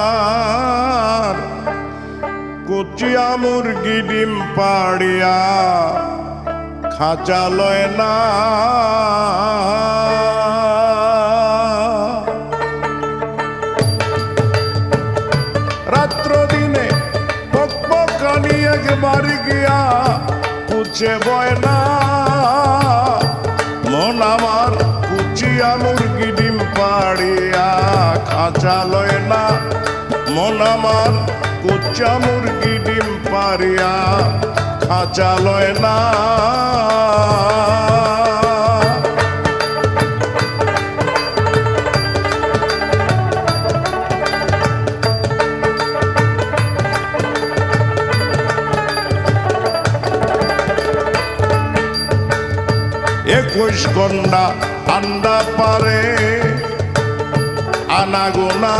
আমার কুচিয়া মুরগি ডিম পাড়িয়া খাঁচা লয় না, রাত্র দিনে বকবকানি একবার গিয়া কুচে বয় না। মন আমার কুচিয়া মুরগি ডিম পাড়িয়া খাঁচা লয় না, মন আমার কুচা মুরগি ডিম পাড়িয়া খাঁচা লয় না। একুশ ঘন্টা আন্ডা পারে আনাগোনা